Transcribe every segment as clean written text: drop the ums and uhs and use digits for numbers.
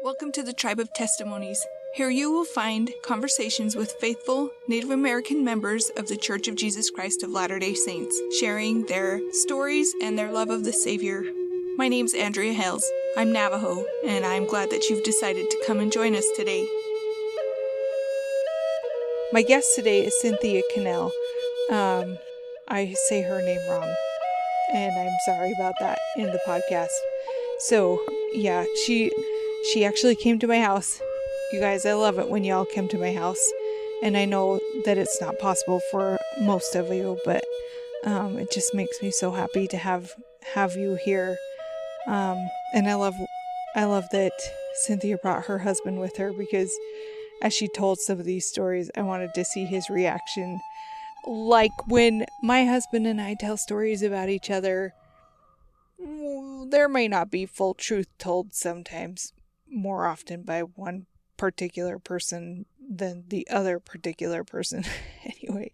Welcome to the Tribe of Testimonies. Here you will find conversations with faithful Native American members of the Church of Jesus Christ of Latter-day Saints, sharing their stories and their love of the Savior. My name's Andrea Hales. I'm Navajo, and I'm glad that you've decided to come and join us today. My guest today is Cynthia Connell. I say her name wrong, and I'm sorry about that in the podcast. So, yeah, she actually came to my house. You guys, I love it when y'all come to my house. And I know that it's not possible for most of you, but it just makes me so happy to have you here. And I love that Cynthia brought her husband with her, because as she told some of these stories, I wanted to see his reaction. Like when my husband and I tell stories about each other, there may not be full truth told sometimes, more often by one particular person than the other particular person. Anyway,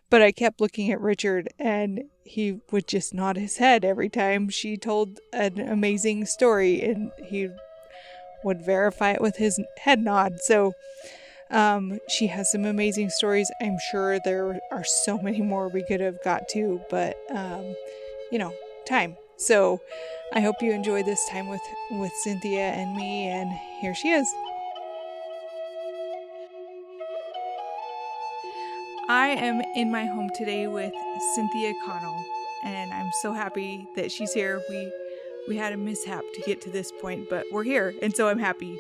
but I kept looking at Richard, and he would just nod his head every time she told an amazing story, and he would verify it with his head nod. So she has some amazing stories. I'm sure there are so many more we could have got to, but time. So I hope you enjoy this time with Cynthia and me, and here she is. I am in my home today with Cynthia Connell, and I'm so happy that she's here. We had a mishap to get to this point, but we're here, and so I'm happy.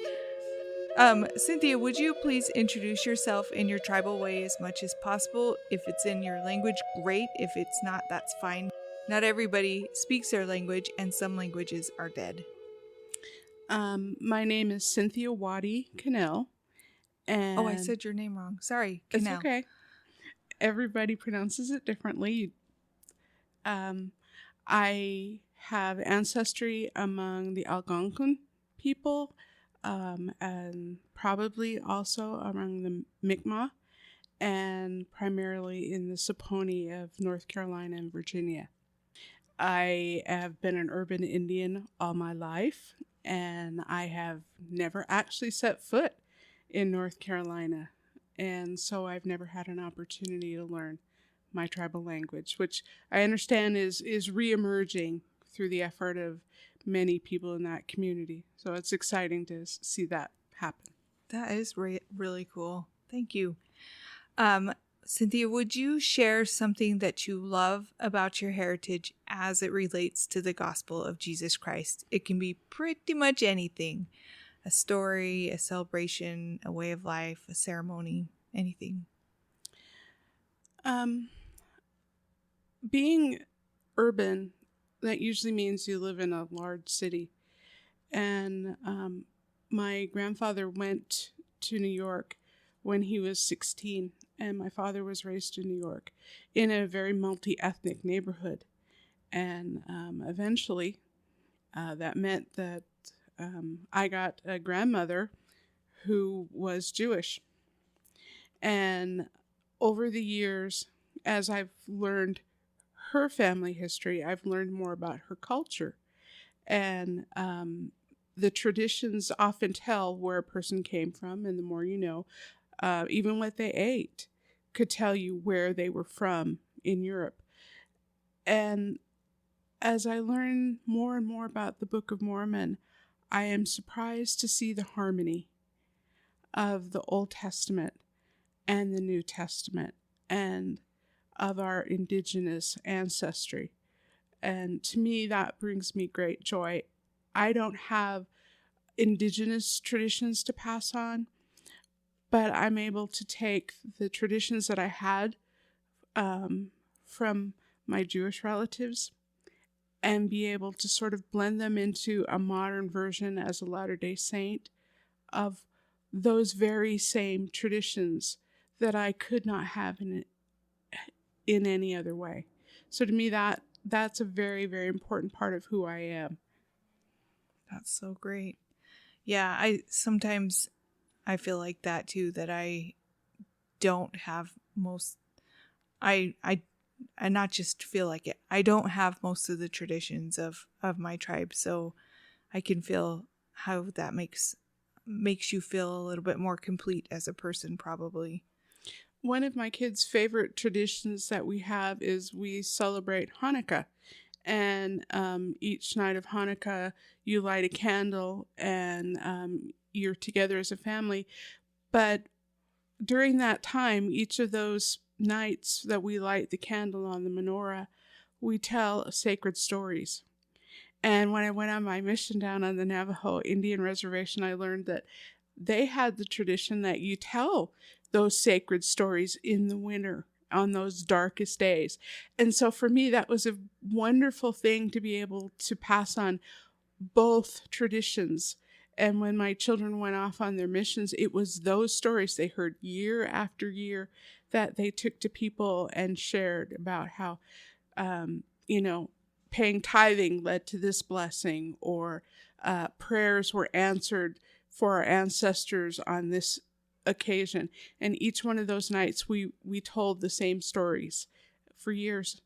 Cynthia, would you please introduce yourself in your tribal way as much as possible? If it's in your language, great. If it's not, that's fine. Not everybody speaks their language, and some languages are dead. My name is Cynthia Connell. And I said your name wrong. Sorry, Connell. It's okay. Everybody pronounces it differently. I have ancestry among the Algonquin people, and probably also among the Mi'kmaq, and primarily in the Saponi of North Carolina and Virginia. I have been an urban Indian all my life, and I have never actually set foot in North Carolina. And so I've never had an opportunity to learn my tribal language, which I understand is reemerging through the effort of many people in that community. So it's exciting to see that happen. That is really cool. Thank you. Cynthia, would you share something that you love about your heritage as it relates to the gospel of Jesus Christ? It can be pretty much anything. A story, a celebration, a way of life, a ceremony, anything. Being urban, that usually means you live in a large city. And my grandfather went to New York when he was 16, and my father was raised in New York in a very multi-ethnic neighborhood. And eventually, that meant that I got a grandmother who was Jewish. And over the years, as I've learned her family history, I've learned more about her culture. And the traditions often tell where a person came from, and the more you know, even what they ate could tell you where they were from in Europe. And as I learn more and more about the Book of Mormon, I am surprised to see the harmony of the Old Testament and the New Testament and of our indigenous ancestry. And to me, that brings me great joy. I don't have indigenous traditions to pass on, but I'm able to take the traditions that I had from my Jewish relatives and be able to sort of blend them into a modern version as a Latter-day Saint of those very same traditions that I could not have in any other way. So to me, that's a very, very important part of who I am. That's so great. Yeah, I sometimes feel like that too, that I don't have most, I not just feel like it, I don't have most of the traditions of my tribe, so I can feel how that makes makes you feel a little bit more complete as a person, probably. One of my kids' favorite traditions that we have is we celebrate Hanukkah. And each night of Hanukkah, you light a candle and you're together as a family. But during that time, each of those nights that we light the candle on the menorah, we tell sacred stories. And when I went on my mission down on the Navajo Indian Reservation, I learned that they had the tradition that you tell those sacred stories in the winter on those darkest days. And so for me, that was a wonderful thing to be able to pass on both traditions. And when my children went off on their missions, it was those stories they heard year after year that they took to people and shared about how, paying tithing led to this blessing, or prayers were answered for our ancestors on this occasion. And each one of those nights we told the same stories for years,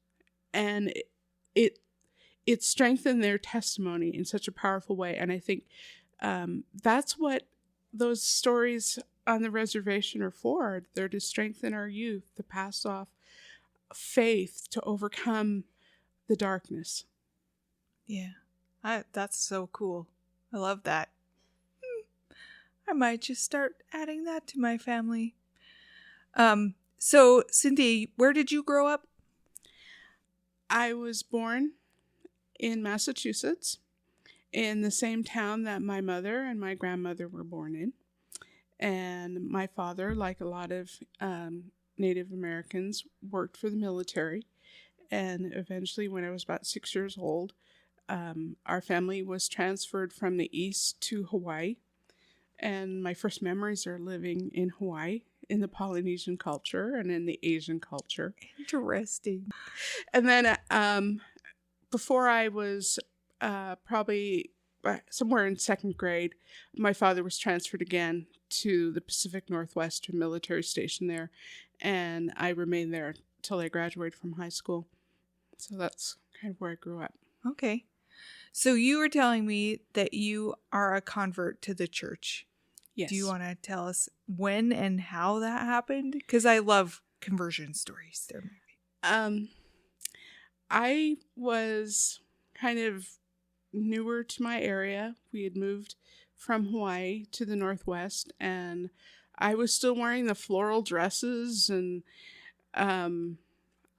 and it strengthened their testimony in such a powerful way. And I think that's what those stories on the reservation are for. They're to strengthen our youth, to pass off faith, to overcome the darkness. Yeah, that's so cool. I love that. I might just start adding that to my family. So, Cynthia, where did you grow up? I was born in Massachusetts, in the same town that my mother and my grandmother were born in. And my father, like a lot of Native Americans, worked for the military. And eventually, when I was about 6 years old, our family was transferred from the east to Hawaii. And my first memories are living in Hawaii, in the Polynesian culture and in the Asian culture. Interesting. And then before I was probably somewhere in second grade, my father was transferred again to the Pacific Northwest, a military station there. And I remained there until I graduated from high school. So that's kind of where I grew up. Okay. So you were telling me that you are a convert to the church. Yes. Do you want to tell us when and how that happened? Because I love conversion stories. I was kind of newer to my area. We had moved from Hawaii to the Northwest, and I was still wearing the floral dresses, and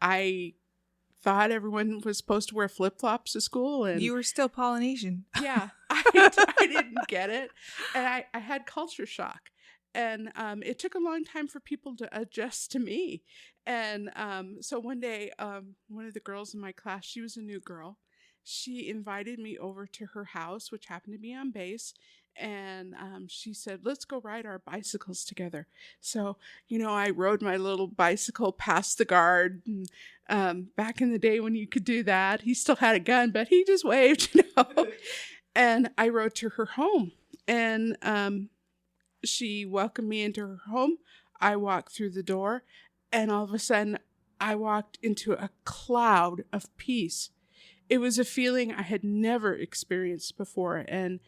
I thought everyone was supposed to wear flip-flops to school. And you were still Polynesian. Yeah, I didn't get it. And I had culture shock. And it took a long time for people to adjust to me. And so one day, one of the girls in my class, she was a new girl. She invited me over to her house, which happened to be on base. And she said, let's go ride our bicycles together. So, I rode my little bicycle past the guard. And, back in the day when you could do that, he still had a gun, but he just waved, And I rode to her home. And she welcomed me into her home. I walked through the door. And all of a sudden, I walked into a cloud of peace. It was a feeling I had never experienced before. And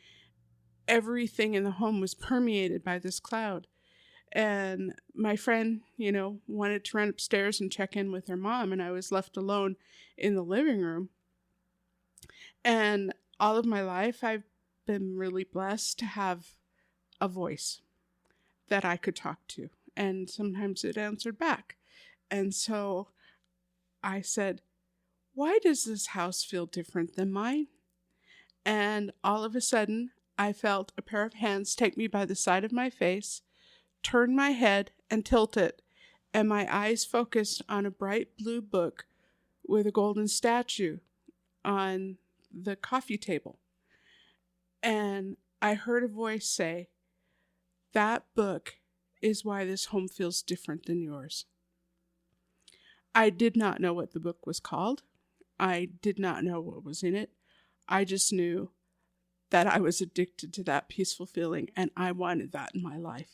everything in the home was permeated by this cloud. And my friend, wanted to run upstairs and check in with her mom, and I was left alone in the living room. And all of my life, I've been really blessed to have a voice that I could talk to, and sometimes it answered back. And so I said, why does this house feel different than mine? And all of a sudden, I felt a pair of hands take me by the side of my face, turn my head, and tilt it, and my eyes focused on a bright blue book with a golden statue on the coffee table. And I heard a voice say, that book is why this home feels different than yours. I did not know what the book was called. I did not know what was in it. I just knew that I was addicted to that peaceful feeling, and I wanted that in my life.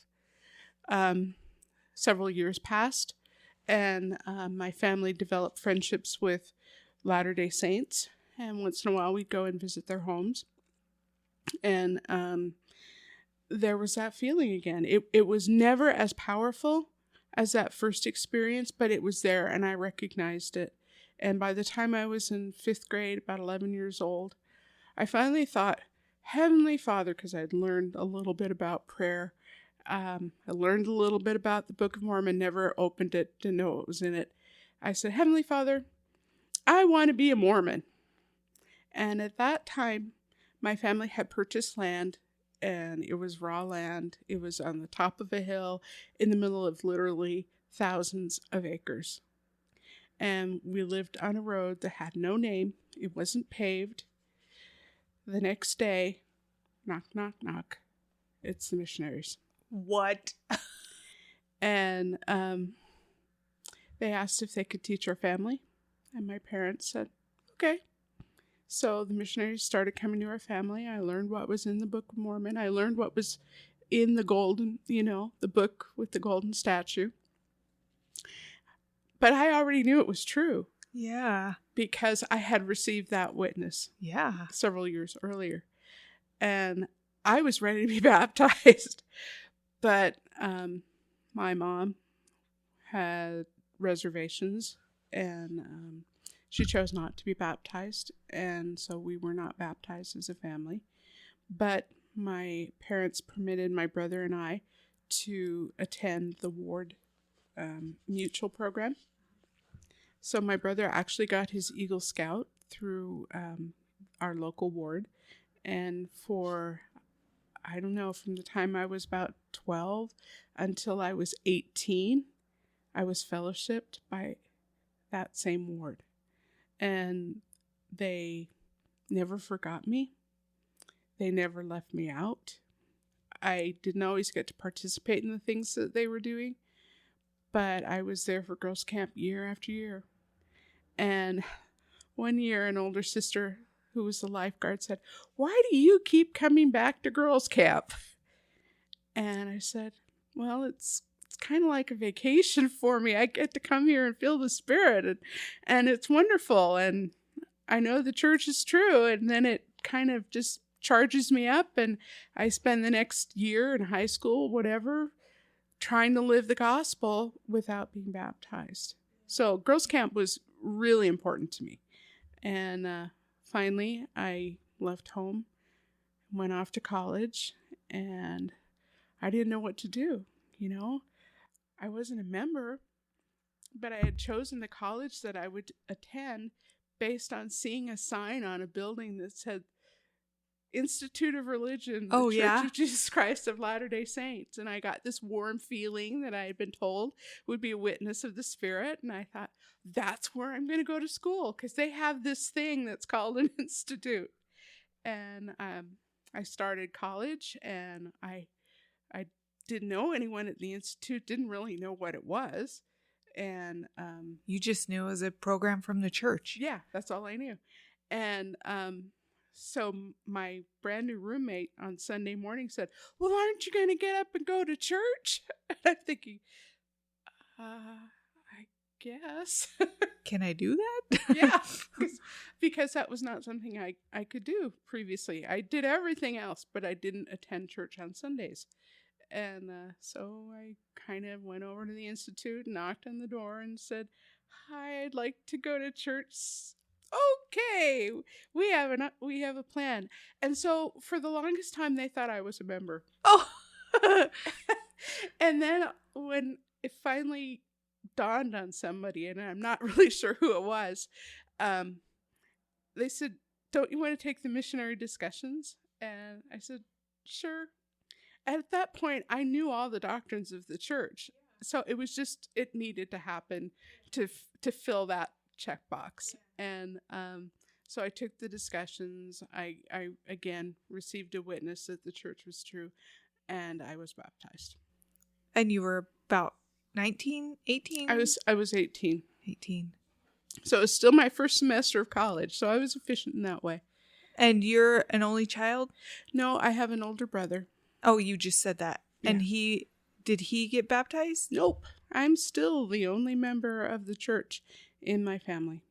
Several years passed, and my family developed friendships with Latter-day Saints, and once in a while we'd go and visit their homes. And there was that feeling again. It was never as powerful as that first experience, but it was there and I recognized it. And by the time I was in 5th grade, about 11 years old, I finally thought, Heavenly Father, because I'd learned a little bit about prayer. I learned a little bit about the Book of Mormon, never opened it, didn't know what was in it. I said, Heavenly Father, I want to be a Mormon. And at that time, my family had purchased land, and it was raw land. It was on the top of a hill in the middle of literally thousands of acres. And we lived on a road that had no name. It wasn't paved. The next day, knock, knock, knock. It's the missionaries. What? And they asked if they could teach our family. And my parents said, okay. So the missionaries started coming to our family. I learned what was in the Book of Mormon. I learned what was in the golden, the book with the golden statue. But I already knew it was true. Yeah. Because I had received that witness. Yeah. Several years earlier. And I was ready to be baptized. But my mom had reservations and she chose not to be baptized. And so we were not baptized as a family. But my parents permitted my brother and I to attend the ward mutual program. So my brother actually got his Eagle Scout through our local ward. And for, I don't know, from the time I was about 12 until I was 18, I was fellowshipped by that same ward. And they never forgot me. They never left me out. I didn't always get to participate in the things that they were doing, but I was there for girls' camp year after year. And one year, an older sister who was the lifeguard said, "Why do you keep coming back to girls' camp?" And I said, well, it's kind of like a vacation for me. I get to come here and feel the Spirit, and it's wonderful. And I know the church is true. And then it kind of just charges me up, and I spend the next year in high school, whatever, trying to live the gospel without being baptized. So girls' camp was really important to me. And finally, I left home, went off to college, and I didn't know what to do, I wasn't a member, but I had chosen the college that I would attend based on seeing a sign on a building that said Institute of Religion, the Church of Jesus Christ of Latter-day Saints. And I got this warm feeling that I had been told would be a witness of the Spirit. And I thought, that's where I'm going to go to school, because they have this thing that's called an institute. And I started college, and I didn't know anyone at the institute, didn't really know what it was. And you just knew it was a program from the church. Yeah, that's all I knew. And so my brand new roommate on Sunday morning said, "Well, aren't you going to get up and go to church?" And I'm thinking, I guess. Can I do that? Yeah, because that was not something I could do previously. I did everything else, but I didn't attend church on Sundays. And so I kind of went over to the institute, knocked on the door, and said, "Hi, I'd like to go to church." "Okay, we have a plan." And so for the longest time, they thought I was a member. Oh. And then when it finally dawned on somebody, and I'm not really sure who it was, they said, "Don't you want to take the missionary discussions?" And I said, "Sure." At that point, I knew all the doctrines of the church. So it was just, it needed to happen to fill that checkbox. And so I took the discussions. I again received a witness that the church was true, and I was baptized. And you were about 19, 18? I was 18. 18. So it was still my first semester of college. So I was efficient in that way. And you're an only child? No, I have an older brother. Oh, you just said that. Yeah. And did he get baptized? Nope. I'm still the only member of the church in my family.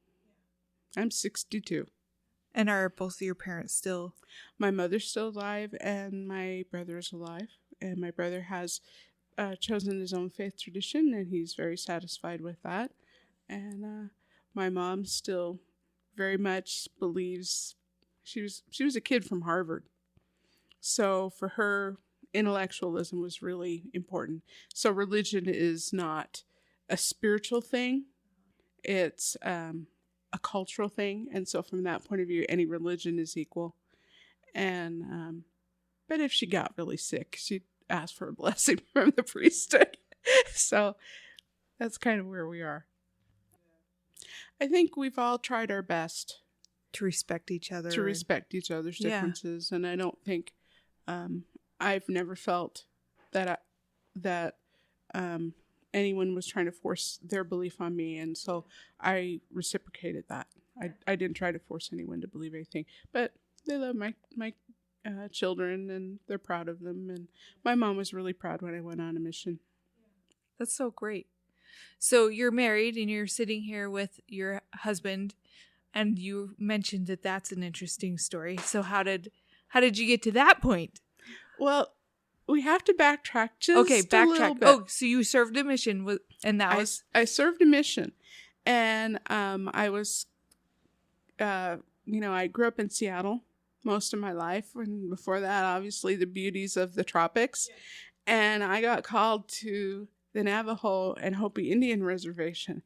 I'm 62. And are both of your parents still? My mother's still alive, and my brother is alive. And my brother has chosen his own faith tradition, and he's very satisfied with that. And my mom still very much believes she was a kid from Harvard, so for her, intellectualism was really important. So religion is not a spiritual thing; it's a cultural thing. And so from that point of view, any religion is equal. And but if she got really sick, she'd ask for a blessing from the priesthood. So that's kind of where we are. I think we've all tried our best To respect each other. to respect each other's differences, and I don't think I've never felt that anyone was trying to force their belief on me, and so I reciprocated that. I didn't try to force anyone to believe anything, but they love my children, and they're proud of them. And my mom was really proud when I went on a mission. That's so great. So you're married and you're sitting here with your husband, and you mentioned that that's an interesting story. So how did you get to that point? Well, we have to backtrack just Okay, a little backtrack. bit. Oh, so you served a mission, and that was... I served a mission, and I was, I grew up in Seattle most of my life, and before that, obviously, the beauties of the tropics. Yeah. And I got called to the Navajo and Hopi Indian Reservation,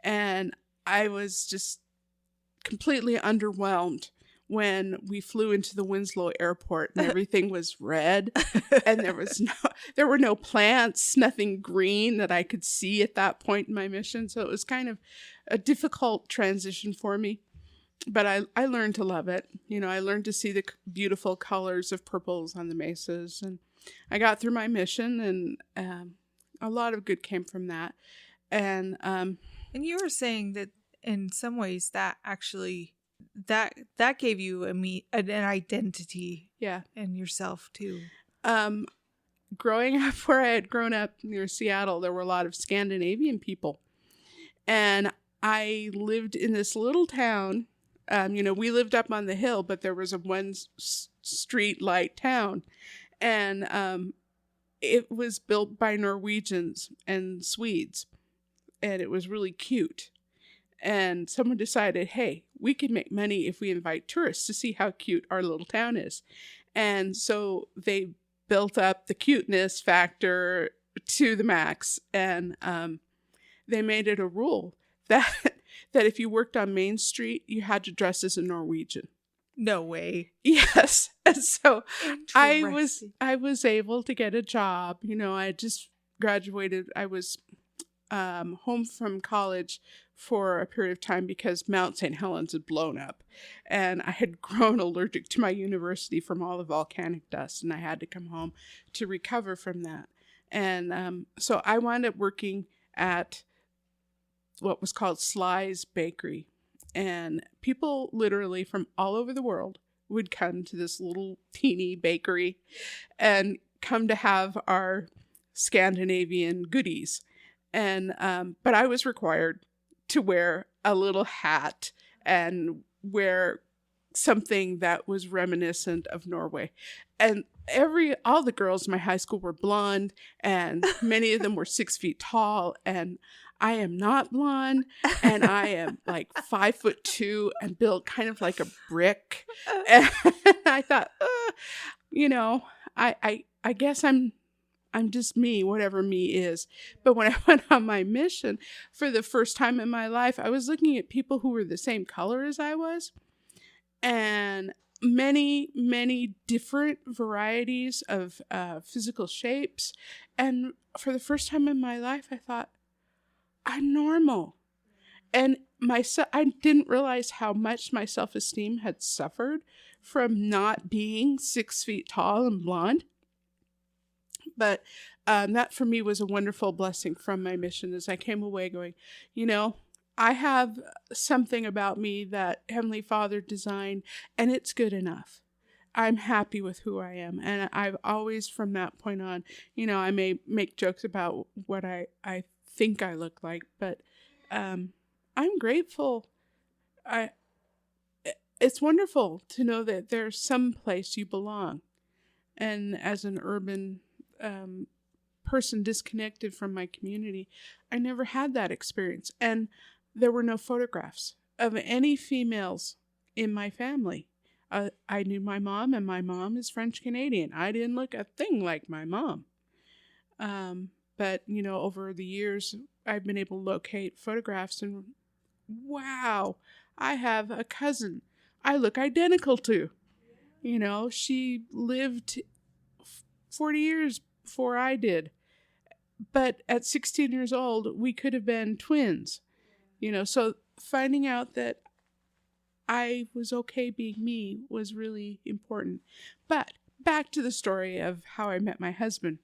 and I was just completely underwhelmed when we flew into the Winslow airport and everything was red and there were no plants, nothing green that I could see at that point in my mission. So it was kind of a difficult transition for me, but I learned to love it. I learned to see the beautiful colors of purples on the mesas, and I got through my mission, and a lot of good came from that. And you were saying that in some ways that actually that gave you an identity, in yourself too. Growing up where I had grown up near Seattle, there were a lot of Scandinavian people, and I lived in this little town. We lived up on the hill, but there was a one street light town, and it was built by Norwegians and Swedes, and it was really cute. And someone decided, hey, we can make money if we invite tourists to see how cute our little town is. And so they built up the cuteness factor to the max. And they made it a rule that if you worked on Main Street, you had to dress as a Norwegian. No way. Yes. And so I was able to get a job. I just graduated. I was home from college for a period of time because Mount St. Helens had blown up, and I had grown allergic to my university from all the volcanic dust, and I had to come home to recover from that. And so I wound up working at what was called Sly's Bakery, and people literally from all over the world would come to this little teeny bakery and come to have our Scandinavian goodies. And but I was required to wear a little hat and wear something that was reminiscent of Norway. And all the girls in my high school were blonde, and many of them were 6 feet tall, and I am not blonde, and I am like 5'2" and built kind of like a brick. And I thought, I guess I'm just me, whatever me is. But when I went on my mission for the first time in my life, I was looking at people who were the same color as I was, and many, many different varieties of physical shapes. And for the first time in my life, I thought, I'm normal. And I didn't realize how much my self-esteem had suffered from not being 6 feet tall and blonde. But that for me was a wonderful blessing from my mission, as I came away going, I have something about me that Heavenly Father designed, and it's good enough. I'm happy with who I am. And I've always, from that point on, I may make jokes about what I think I look like, but I'm grateful. it's wonderful to know that there's some place you belong. And as an urban person disconnected from my community, I never had that experience. And there were no photographs of any females in my family. I knew my mom, and my mom is French Canadian. I didn't look a thing like my mom. But, over the years, I've been able to locate photographs, and wow, I have a cousin I look identical to. She lived 40 years before I did. But at 16 years old, we could have been twins. So finding out that I was okay being me was really important. But back to the story of how I met my husband.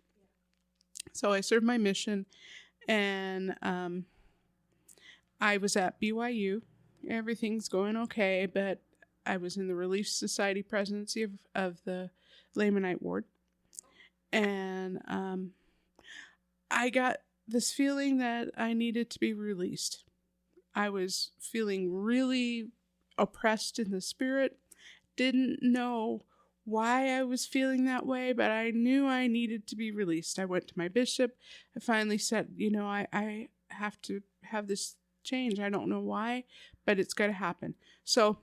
So I served my mission, and I was at BYU. Everything's going okay, but I was in the Relief Society presidency of the Lamanite ward. And I got this feeling that I needed to be released. I was feeling really oppressed in the spirit. Didn't know why I was feeling that way, but I knew I needed to be released. I went to my bishop. I finally said, I have to have this change. I don't know why, but it's got to happen. So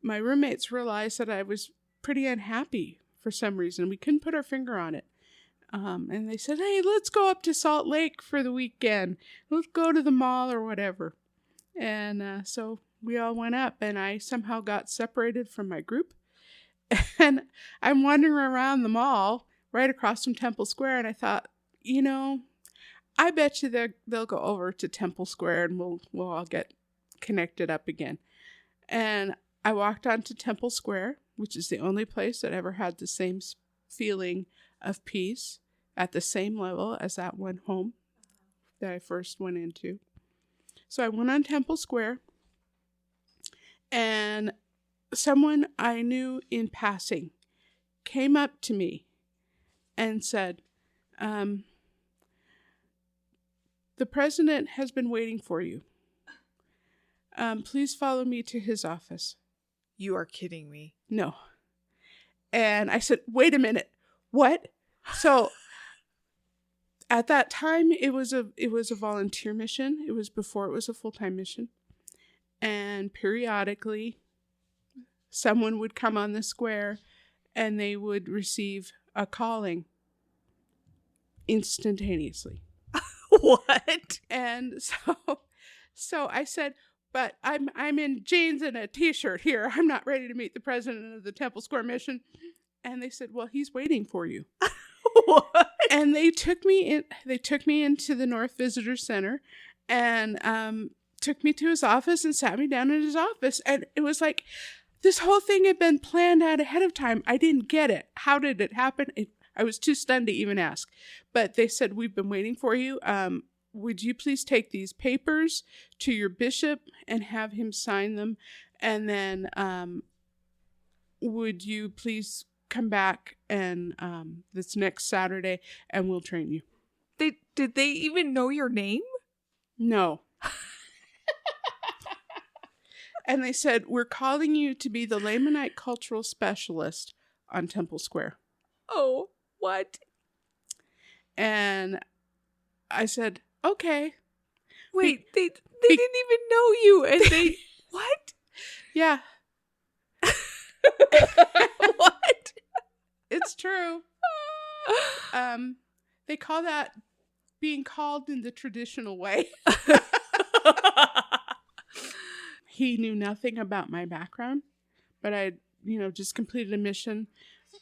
my roommates realized that I was pretty unhappy for some reason. We couldn't put our finger on it. And they said, hey, let's go up to Salt Lake for the weekend. Let's go to the mall or whatever. And so we all went up, and I somehow got separated from my group. And I'm wandering around the mall right across from Temple Square, and I thought, I bet you they'll go over to Temple Square, and we'll all get connected up again. And I walked onto Temple Square, which is the only place that ever had the same feeling of peace at the same level as that one home that I first went into. So I went on Temple Square, and someone I knew in passing came up to me and said, the president has been waiting for you. Please follow me to his office. You are kidding me. No. And I said, wait a minute. What? So at that time, it was a volunteer mission. It was before it was a full-time mission. And periodically, someone would come on the square, and they would receive a calling instantaneously. What? And so I said, but I'm in jeans and a t-shirt here. I'm not ready to meet the president of the Temple Square mission. And they said, well, he's waiting for you. What? And they took me into the North Visitor Center, and took me to his office and sat me down in his office. And it was like this whole thing had been planned out ahead of time. I didn't get it. How did it happen? I was too stunned to even ask. But they said, we've been waiting for you. Would you please take these papers to your bishop and have him sign them? And then would you please come back and this next Saturday, and we'll train you. Did they even know your name? No. And they said, we're calling you to be the Lamanite cultural specialist on Temple Square. Oh, what? And I said, okay. Wait, they didn't even know you, and they what? Yeah. What? It's true. They call that being called in the traditional way. He knew nothing about my background, but I had, just completed a mission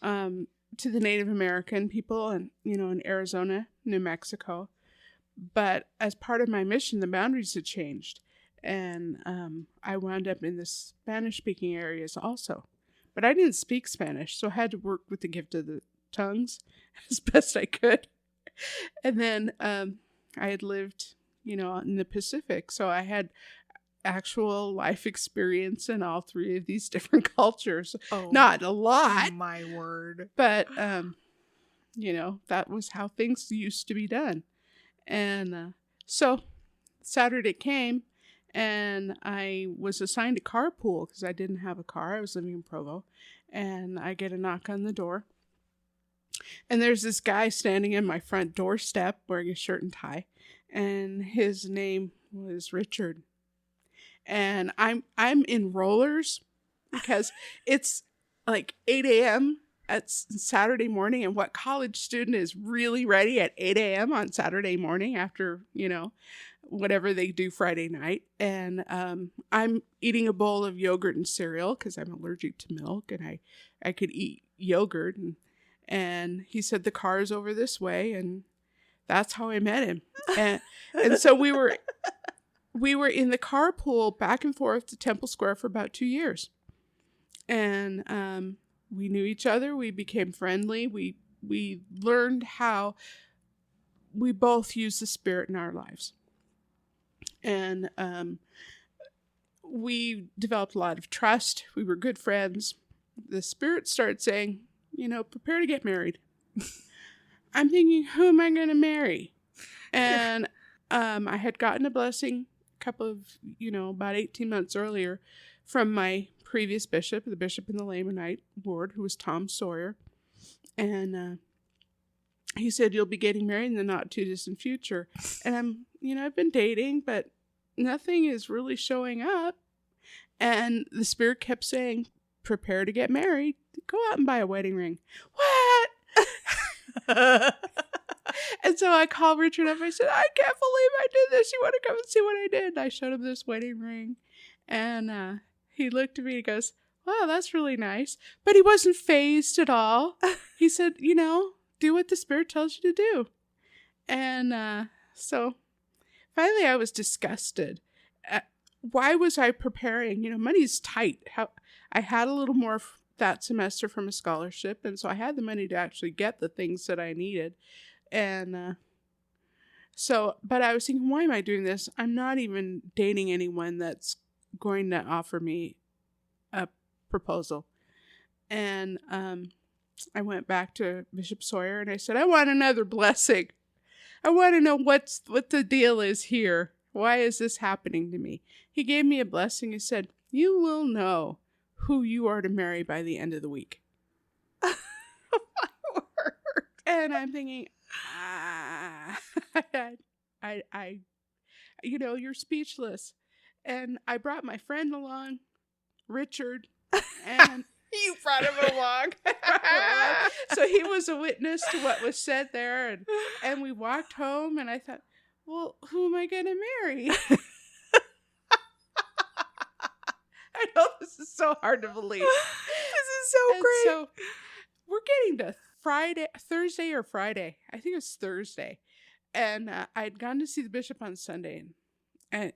to the Native American people and, in Arizona, New Mexico. But as part of my mission, the boundaries had changed. And I wound up in the Spanish-speaking areas also. But I didn't speak Spanish, so I had to work with the gift of the tongues as best I could. And then I had lived, in the Pacific, so I had actual life experience in all three of these different cultures. Oh, not a lot. My word. But, that was how things used to be done. And so Saturday came, And I was assigned a carpool because I didn't have a car. I was living in Provo. And I get a knock on the door. And there's this guy standing in my front doorstep wearing a shirt and tie. And his name was Richard. And I'm in rollers because it's like 8 a.m. at Saturday morning. And what college student is really ready at 8 a.m. on Saturday morning after, whatever they do Friday night? And I'm eating a bowl of yogurt and cereal because I'm allergic to milk, and I could eat yogurt. And he said, the car is over this way. And that's how I met him. And so we were in the carpool back and forth to Temple Square for about 2 years. And we knew each other. We became friendly. We learned how we both use the Spirit in our lives. And we developed a lot of trust. We were good friends. The Spirit started saying, prepare to get married. I'm thinking, who am I going to marry? And I had gotten a blessing a couple of, about 18 months earlier from my previous bishop, the bishop in the Lamanite ward, who was Tom Sawyer. And he said, you'll be getting married in the not too distant future. And I've been dating, but nothing is really showing up. And the Spirit kept saying, prepare to get married. Go out and buy a wedding ring. What? And so I called Richard up. I said, I can't believe I did this. You want to come and see what I did? And I showed him this wedding ring. And he looked at me and goes, wow, that's really nice. But he wasn't fazed at all. He said, do what the Spirit tells you to do. And so finally I was disgusted. Why was I preparing? Money's tight. I had a little more that semester from a scholarship. And so I had the money to actually get the things that I needed. And but I was thinking, why am I doing this? I'm not even dating anyone that's going to offer me a proposal. And I went back to Bishop Sawyer and I said, I want another blessing. I want to know what the deal is here. Why is this happening to me? He gave me a blessing. He said, you will know who you are to marry by the end of the week. Oh, my word. And I'm thinking, you're speechless. And I brought my friend along, Richard, and you brought him along. So he was a witness to what was said there. And we walked home, and I thought, well, who am I going to marry? I know this is so hard to believe. This is so great. So we're getting to Thursday or Friday. I think it was Thursday. And I had gone to see the bishop on Sunday. And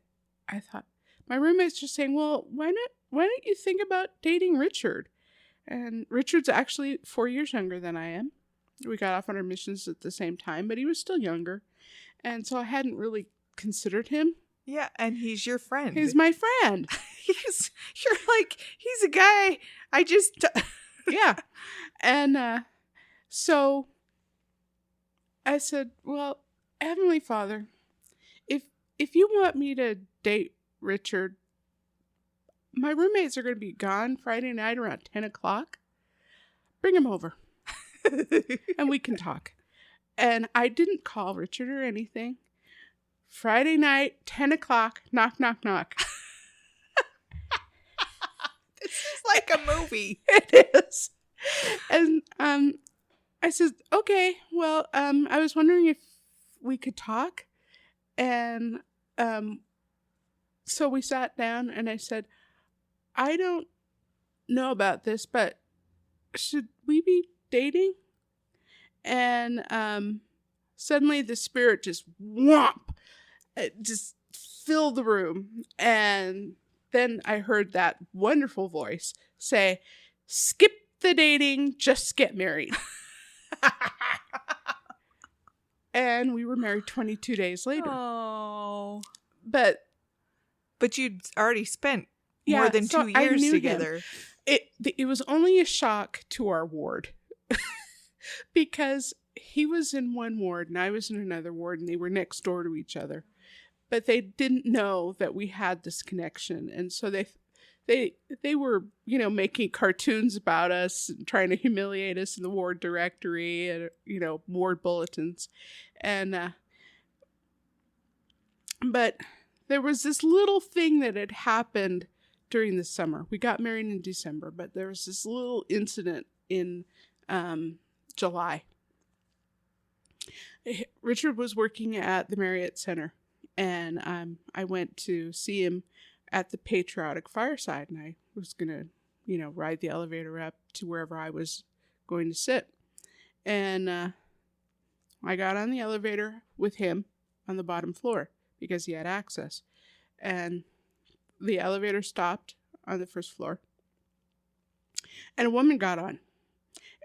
I thought, my roommate's just saying, well, why don't you think about dating Richard? And Richard's actually 4 years younger than I am. We got off on our missions at the same time, but he was still younger. And so I hadn't really considered him. Yeah, and he's your friend. He's my friend. You're like, he's a guy. I just... Yeah. And so I said, well, Heavenly Father, if you want me to date Richard, my roommates are going to be gone Friday night around 10 o'clock. Bring him over. And we can talk. And I didn't call Richard or anything. Friday night, 10 o'clock, knock, knock, knock. This is like a movie. It is. And I said, okay, well, I was wondering if we could talk. And so we sat down and I said, I don't know about this, but should we be dating? And suddenly the Spirit just whomp, it just filled the room. And then I heard that wonderful voice say, skip the dating, just get married. And we were married 22 days later. Oh. But you'd already spent more than 2 years together. It was only a shock to our ward. Because he was in one ward and I was in another ward and they were next door to each other. but they didn't know that we had this connection. And so they were, making cartoons about us and trying to humiliate us in the ward directory and, ward bulletins. And, but there was this little thing that had happened during the summer. We got married in December, but there was this little incident in July. Richard was working at the Marriott Center, and I went to see him at the Patriotic Fireside, and I was going to, ride the elevator up to wherever I was going to sit. And I got on the elevator with him on the bottom floor because he had access. And the elevator stopped on the first floor. And a woman got on.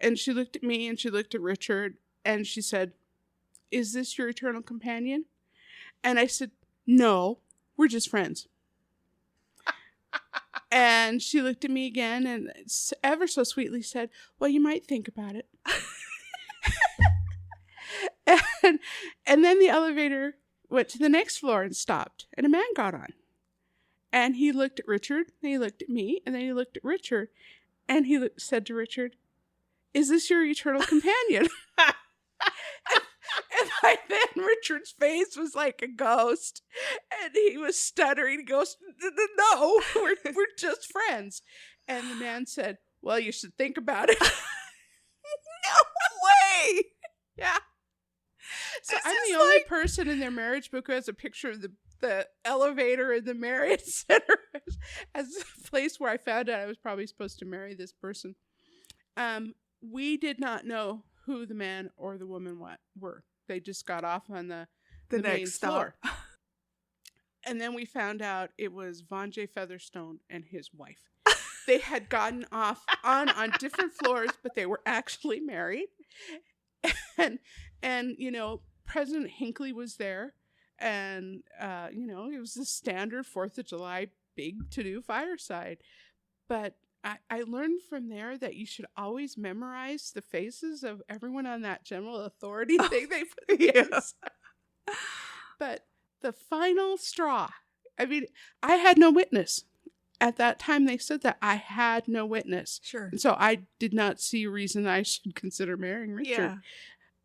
And she looked at me and she looked at Richard and she said, "Is this your eternal companion?" And I said, "No, we're just friends." And she looked at me again and ever so sweetly said, "Well, you might think about it." and then the elevator went to the next floor and stopped. And a man got on. And he looked at Richard, and he looked at me, and then he looked at Richard. And he said to Richard, "Is this your eternal companion?" And by then, Richard's face was like a ghost. And he was stuttering. He goes, "No, we're just friends." And the man said, "Well, you should think about it." No way! Yeah. So This I'm is the only like- person in their marriage book who has a picture of the elevator in the Marriott Center as a place where I found out I was probably supposed to marry this person. We did not know who the man or the woman were. They just got off on the main next floor. And then we found out it was Von J. Featherstone and his wife. They had gotten off on different floors, but they were actually married. And President Hinckley was there. And, it was the standard 4th of July big to-do fireside. But I learned from there that you should always memorize the faces of everyone on that general authority thing they put together. But the final straw, I had no witness. At that time they said that I had no witness. Sure. And so I did not see a reason I should consider marrying Richard. Yeah.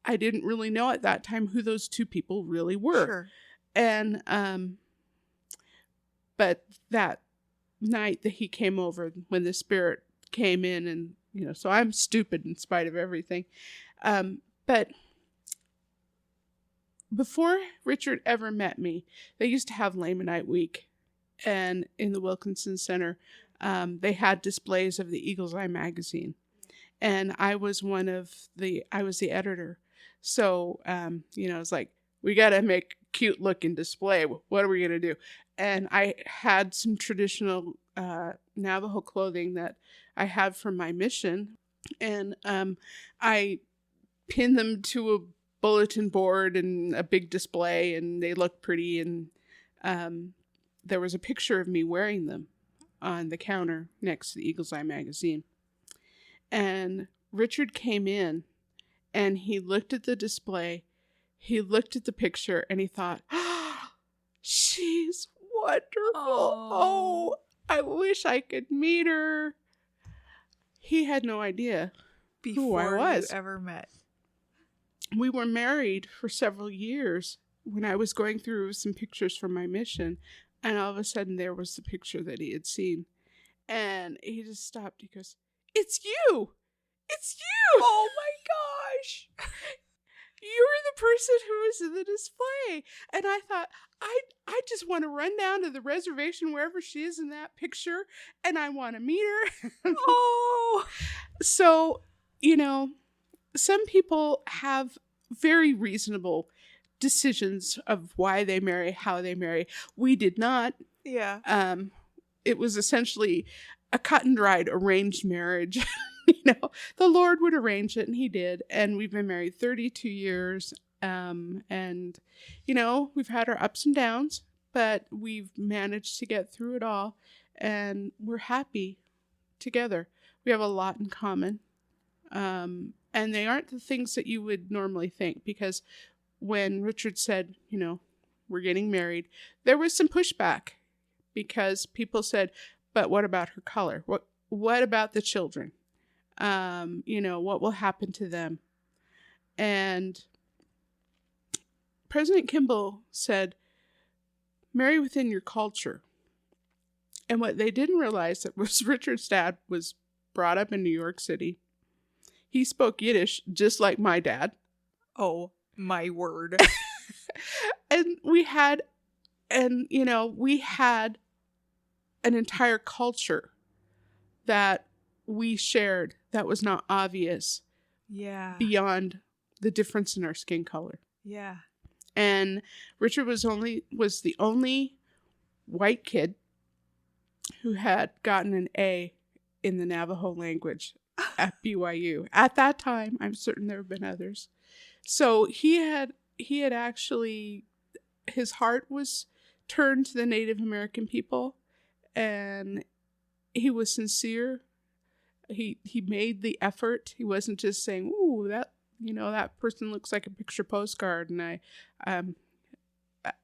I didn't really know at that time who those two people really were. Sure. And, but that night that he came over, when the spirit came in and, so I'm stupid in spite of everything. But before Richard ever met me, they used to have Lamanite Week. And in the Wilkinson Center, they had displays of the Eagle's Eye magazine. And I was the editor. So, it's like, we got to make a cute looking display. What are we going to do? And I had some traditional Navajo clothing that I had from my mission. And I pinned them to a bulletin board and a big display, and they looked pretty. And there was a picture of me wearing them on the counter next to the Eagle's Eye magazine. And Richard came in and he looked at the display, he looked at the picture, and he thought, "Oh, she's wonderful. Oh, I wish I could meet her." He had no idea who I was. You ever met. We were married for several years when I was going through some pictures from my mission. And all of a sudden, there was the picture that he had seen. And he just stopped. He goes, "It's you! It's you! Oh my gosh! You're the person who was in the display." And I thought, I just want to run down to the reservation wherever she is in that picture. And I want to meet her. Oh! So, some people have very reasonable decisions of why they marry, how they marry. We did not. Yeah. It was essentially a cut and dried arranged marriage. The Lord would arrange it, and he did. And we've been married 32 years. And we've had our ups and downs, but we've managed to get through it all, and we're happy together. We have a lot in common. And they aren't the things that you would normally think, because when Richard said, were getting married, there was some pushback because people said, but what about her color? What about the children? What will happen to them? And President Kimball said, marry within your culture. And what they didn't realize that was Richard's dad was brought up in New York City. He spoke Yiddish just like my dad. Oh, my word. And we had an entire culture that we shared that was not obvious. Yeah. Beyond the difference in our skin color. Yeah. And Richard was the only white kid who had gotten an A in the Navajo language at BYU. At that time, I'm certain there have been others. So he had actually, his heart was turned to the Native American people, and he was sincere. He made the effort. He wasn't just saying, "Ooh, that person looks like a picture postcard." And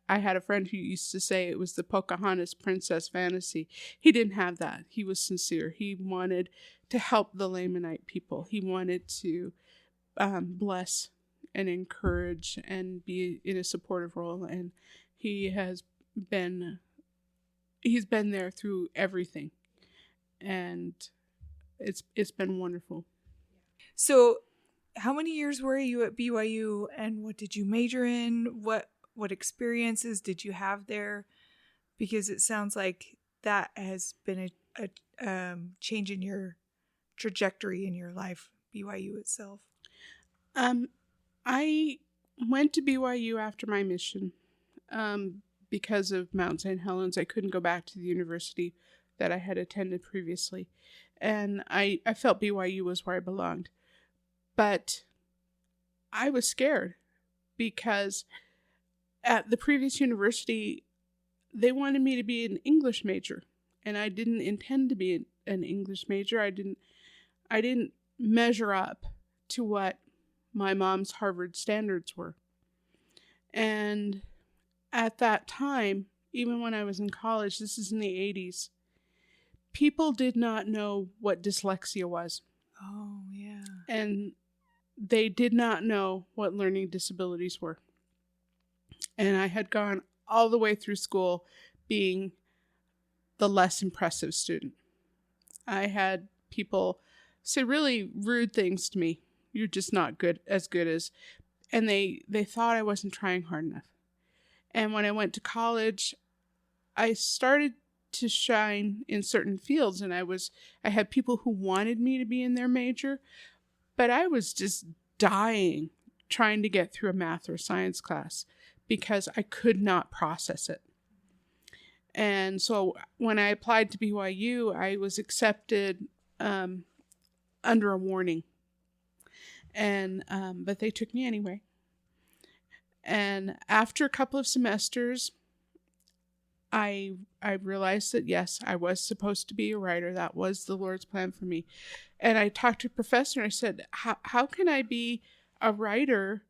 I had a friend who used to say it was the Pocahontas princess fantasy. He didn't have that. He was sincere. He wanted to help the Lamanite people. He wanted to bless and encourage and be in a supportive role. And he's been there through everything. And it's been wonderful. So how many years were you at BYU, and what did you major in? What experiences did you have there? Because it sounds like that has been a change in your trajectory in your life, BYU itself. I went to BYU after my mission because of Mount St. Helens. I couldn't go back to the university that I had attended previously. And I felt BYU was where I belonged. But I was scared because at the previous university, they wanted me to be an English major. And I didn't intend to be an English major. I didn't measure up to what my mom's Harvard standards were. And at that time, even when I was in college, this is in the 80s, people did not know what dyslexia was. Oh, yeah. And they did not know what learning disabilities were. And I had gone all the way through school being the less impressive student. I had people say really rude things to me. You're just not as good as, and they thought I wasn't trying hard enough. And when I went to college, I started to shine in certain fields, and I had people who wanted me to be in their major, but I was just dying trying to get through a math or science class because I could not process it. And so when I applied to BYU, I was accepted under a warning. And but they took me anyway. And after a couple of semesters, I realized that yes, I was supposed to be a writer. That was the Lord's plan for me. And I talked to a professor and I said, how can I be a writer?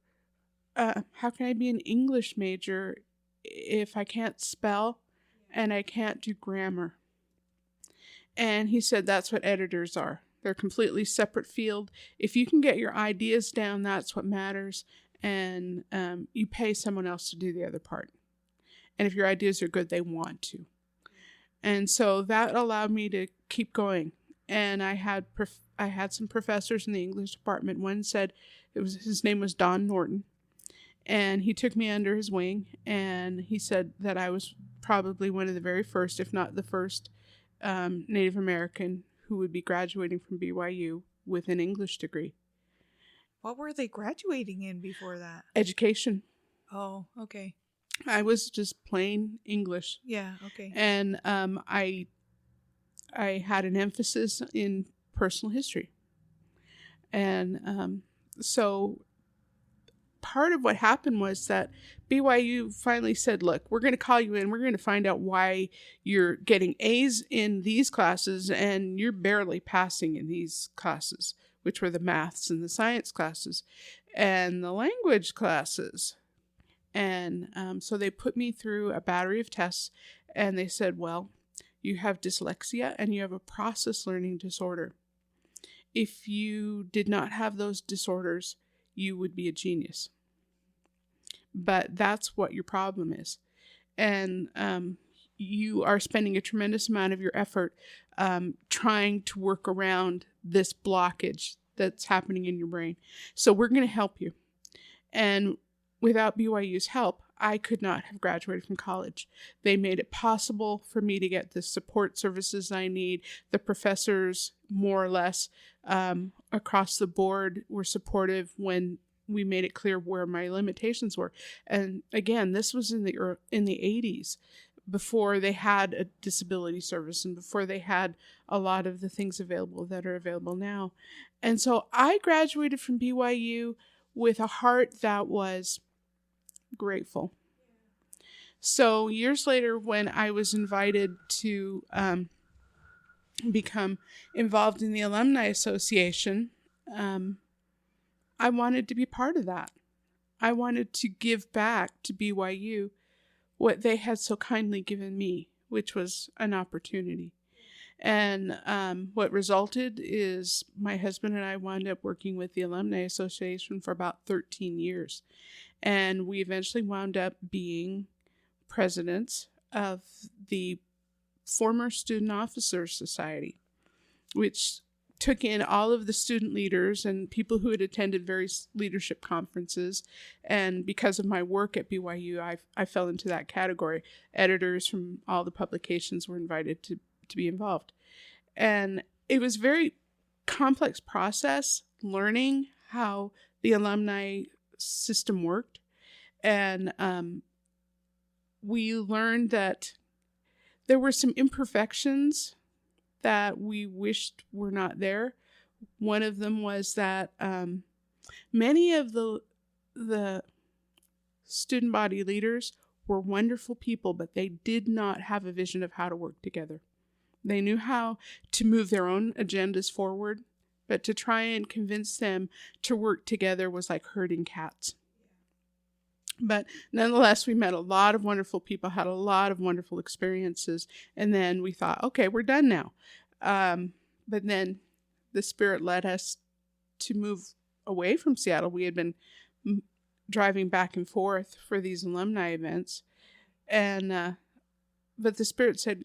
How can I be an English major if I can't spell and I can't do grammar? And he said, that's what editors are. They're a completely separate field. If you can get your ideas down, that's what matters. And you pay someone else to do the other part. And if your ideas are good, they want to. And so that allowed me to keep going. And I had some professors in the English department. One said his name was Don Norton. And he took me under his wing. And he said that I was probably one of the very first, if not the first, Native American who would be graduating from BYU with an English degree. What were they graduating in before that? Education. Oh, okay. I was just plain English. Yeah, okay. And I had an emphasis in personal history. And so part of what happened was that BYU finally said, look, we're going to call you in. We're going to find out why you're getting A's in these classes and you're barely passing in these classes, which were the maths and the science classes and the language classes. And so they put me through a battery of tests, and they said, well, you have dyslexia and you have a process learning disorder. If you did not have those disorders, you would be a genius. But that's what your problem is. And you are spending a tremendous amount of your effort trying to work around this blockage that's happening in your brain. So we're going to help you. And without BYU's help, I could not have graduated from college. They made it possible for me to get the support services I need. The professors, more or less, across the board were supportive when we made it clear where my limitations were. And again, this was in the 80s, before they had a disability service and before they had a lot of the things available that are available now. And so I graduated from BYU with a heart that was grateful. So years later, when I was invited to become involved in the Alumni Association, I wanted to be part of that. I wanted to give back to BYU what they had so kindly given me, which was an opportunity. And what resulted is my husband and I wound up working with the Alumni Association for about 13 years. And we eventually wound up being presidents of the former Student Officers Society, which took in all of the student leaders and people who had attended various leadership conferences. And because of my work at BYU, I fell into that category. Editors from all the publications were invited to be involved. And it was a very complex process, learning how the alumni system worked. And we learned that there were some imperfections that we wished were not there. One of them was that many of the student body leaders were wonderful people, but they did not have a vision of how to work together. They knew how to move their own agendas forward, but to try and convince them to work together was like herding cats. But nonetheless, we met a lot of wonderful people, had a lot of wonderful experiences, and then we thought, okay, we're done now. But then the Spirit led us to move away from Seattle. We had been driving back and forth for these alumni events, and but the Spirit said,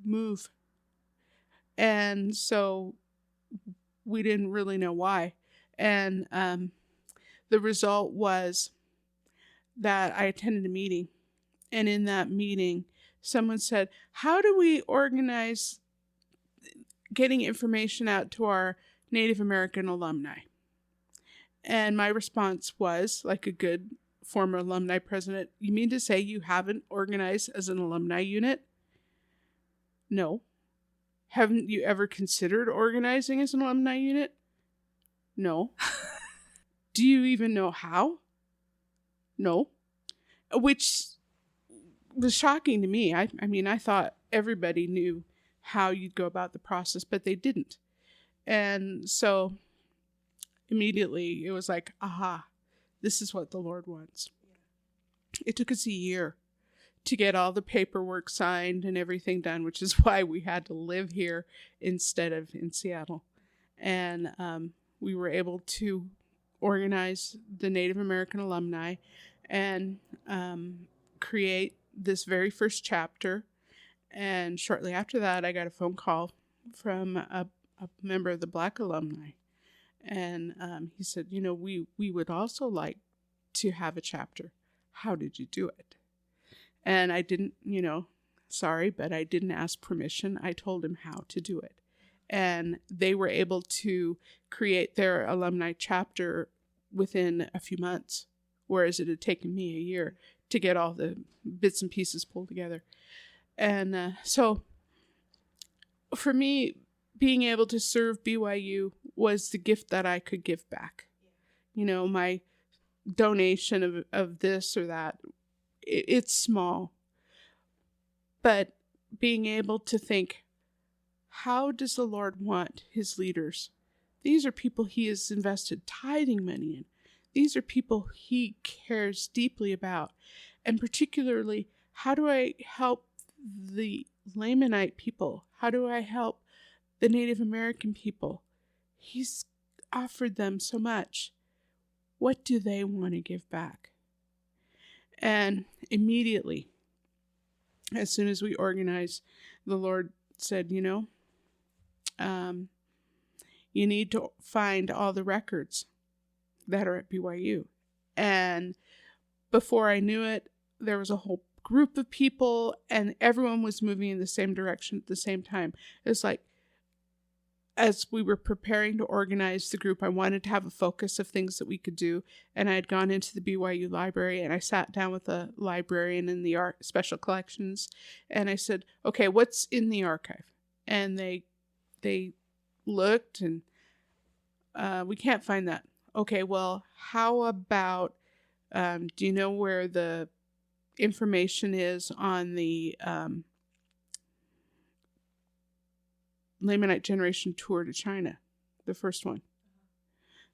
move. And so we didn't really know why. And the result was that I attended a meeting. And in that meeting, someone said, how do we organize getting information out to our Native American alumni? And my response was, like a good former alumni president, you mean to say you haven't organized as an alumni unit? No. Haven't you ever considered organizing as an alumni unit? No. Do you even know how? No. Which was shocking to me. I mean, I thought everybody knew how you'd go about the process, but they didn't. And so immediately it was like, aha, this is what the Lord wants. It took us a year to get all the paperwork signed and everything done, which is why we had to live here instead of in Seattle. And we were able to organize the Native American alumni and create this very first chapter. And shortly after that, I got a phone call from a member of the Black alumni. And he said, you know, we would also like to have a chapter. How did you do it? And I didn't, sorry, but I didn't ask permission. I told him how to do it. And they were able to create their alumni chapter within a few months, whereas it had taken me a year to get all the bits and pieces pulled together. And so for me, being able to serve BYU was the gift that I could give back. My donation of this or that, it's small. But being able to think, how does the Lord want his leaders? These are people he has invested tithing money in. these are people he cares deeply about. And particularly, how do I help the Lamanite people? How do I help the Native American people? He's offered them so much. What do they want to give back? And immediately, as soon as we organized, the Lord said, you need to find all the records that are at BYU. And before I knew it, there was a whole group of people and everyone was moving in the same direction at the same time. It's like, as we were preparing to organize the group, I wanted to have a focus of things that we could do. And I had gone into the BYU library and I sat down with a librarian in the special collections. And I said, okay, what's in the archive? And they looked and we can't find that. Okay, well, how about, do you know where the information is on the Lamanite generation tour to China, the first one?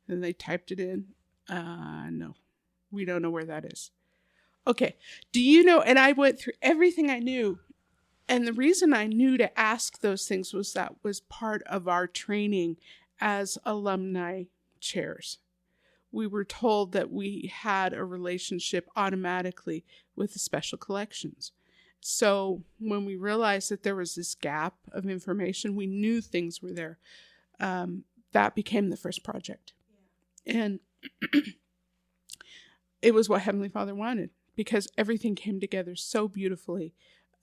Then they typed it in. No, we don't know where that is. Okay, do you know? And I went through everything I knew. And the reason I knew to ask those things was that was part of our training as alumni chairs. We were told that we had a relationship automatically with the special collections. So when we realized that there was this gap of information, we knew things were there. That became the first project. Yeah. And it was what Heavenly Father wanted, because everything came together so beautifully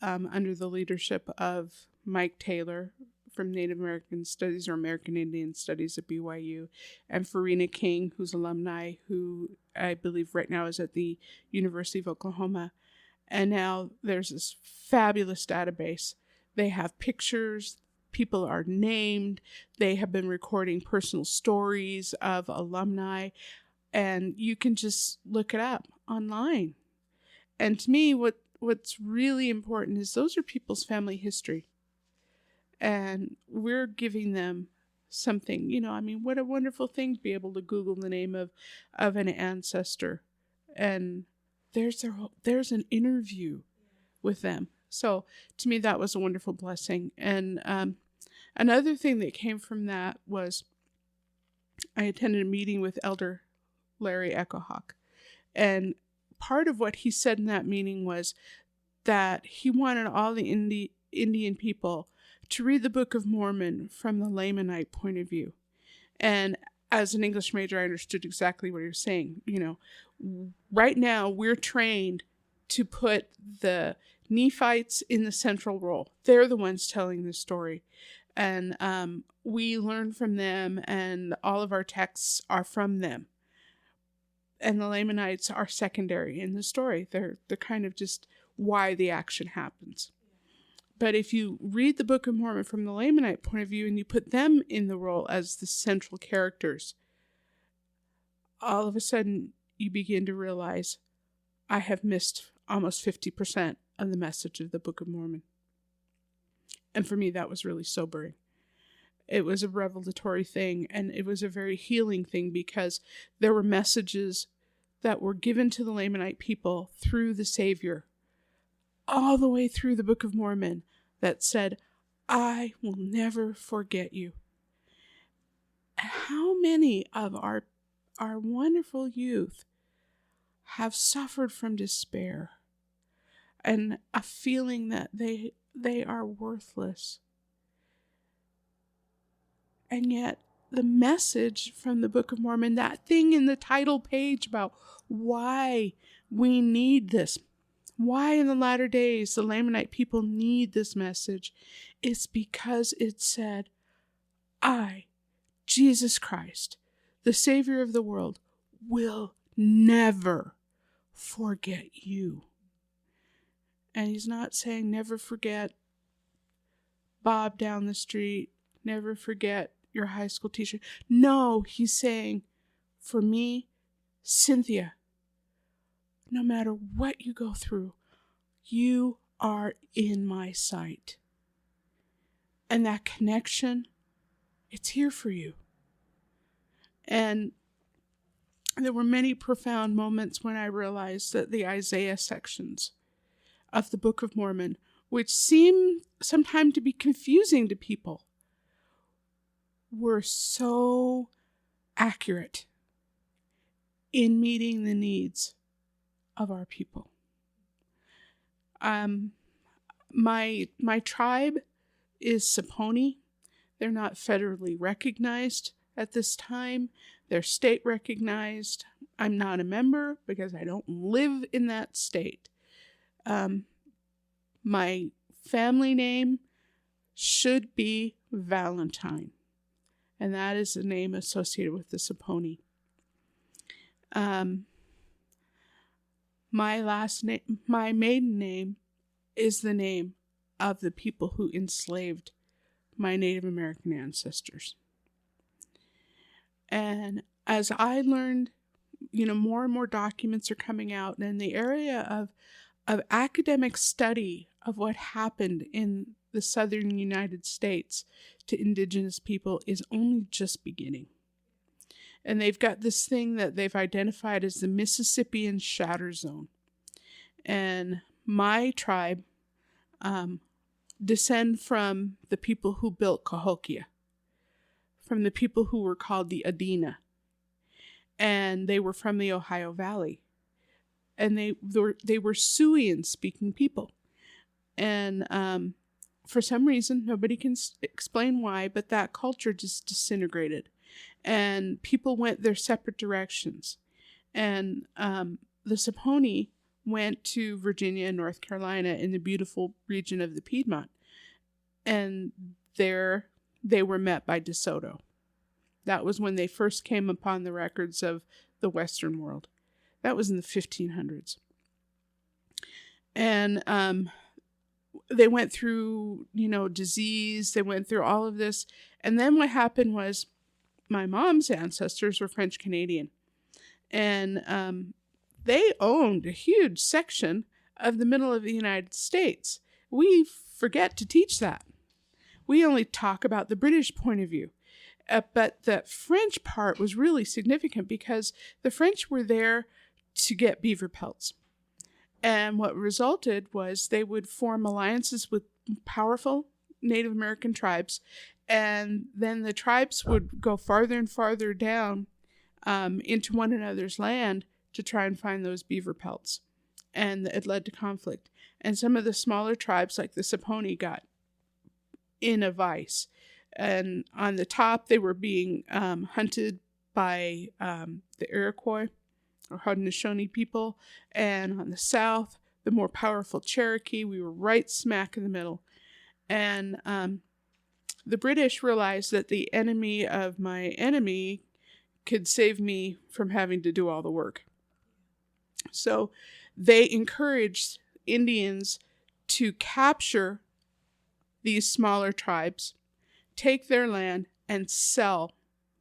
under the leadership of Mike Taylor from Native American Studies or American Indian Studies at BYU, and Farina King, who's alumni, who I believe right now is at the University of Oklahoma. And now there's this fabulous database. They have pictures, people are named, they have been recording personal stories of alumni, and you can just look it up online. And to me, what's really important is those are people's family history. And we're giving them something, what a wonderful thing to be able to Google the name of an ancestor. And there's an interview with them. So to me, that was a wonderful blessing. And another thing that came from that was I attended a meeting with Elder Larry Echohawk. And part of what he said in that meeting was that he wanted all the Indian people to read the Book of Mormon from the Lamanite point of view. And as an English major, I understood exactly what he was saying. Right now we're trained to put the Nephites in the central role. They're the ones telling the story. And we learn from them, and all of our texts are from them. And the Lamanites are secondary in the story. They're kind of just why the action happens. But if you read the Book of Mormon from the Lamanite point of view and you put them in the role as the central characters, all of a sudden you begin to realize I have missed almost 50% of the message of the Book of Mormon. And for me, that was really sobering. It was a revelatory thing, and it was a very healing thing, because there were messages that were given to the Lamanite people through the Savior, all the way through the Book of Mormon, that said, I will never forget you. How many of our wonderful youth have suffered from despair and a feeling that they are worthless? And yet the message from the Book of Mormon, that thing in the title page about why we need this, why in the latter days the Lamanite people need this message, is because it said, I, Jesus Christ, the Savior of the world, will never forget you. And he's not saying never forget Bob down the street, never forget your high school teacher. No, he's saying, for me, Cynthia, no matter what you go through, you are in my sight. And that connection, it's here for you. And there were many profound moments when I realized that the Isaiah sections of the Book of Mormon, which seem sometimes to be confusing to people, were so accurate in meeting the needs of our people. My tribe is Saponi. They're not federally recognized at this time. They're state recognized. I'm not a member because I don't live in that state. My family name should be Valentine, and that is the name associated with the Saponi. My maiden name is the name of the people who enslaved my Native American ancestors. And as I learned, more and more documents are coming out, and the area of academic study of what happened in the southern United States to indigenous people is only just beginning. And they've got this thing that they've identified as the Mississippian Shatter Zone. And my tribe descend from the people who built Cahokia, from the people who were called the Adena. And they were from the Ohio Valley. And they were Siouan-speaking people. And for some reason, nobody can explain why, but that culture just disintegrated. And people went their separate directions. And the Saponi went to Virginia and North Carolina in the beautiful region of the Piedmont. And there they were met by DeSoto. That was when they first came upon the records of the Western world. That was in the 1500s. And they went through, disease. They went through all of this. And then what happened was my mom's ancestors were French Canadian. And they owned a huge section of the middle of the United States. We forget to teach that. We only talk about the British point of view. But the French part was really significant because the French were there to get beaver pelts. And what resulted was they would form alliances with powerful Native American tribes. And then the tribes would go farther and farther down into one another's land to try and find those beaver pelts. And it led to conflict. And some of the smaller tribes, like the Saponi, got in a vice. And on the top, they were being hunted by the Iroquois or Haudenosaunee people. And on the south, the more powerful Cherokee. We were right smack in the middle. And the British realized that the enemy of my enemy could save me from having to do all the work. So they encouraged Indians to capture these smaller tribes, take their land, and sell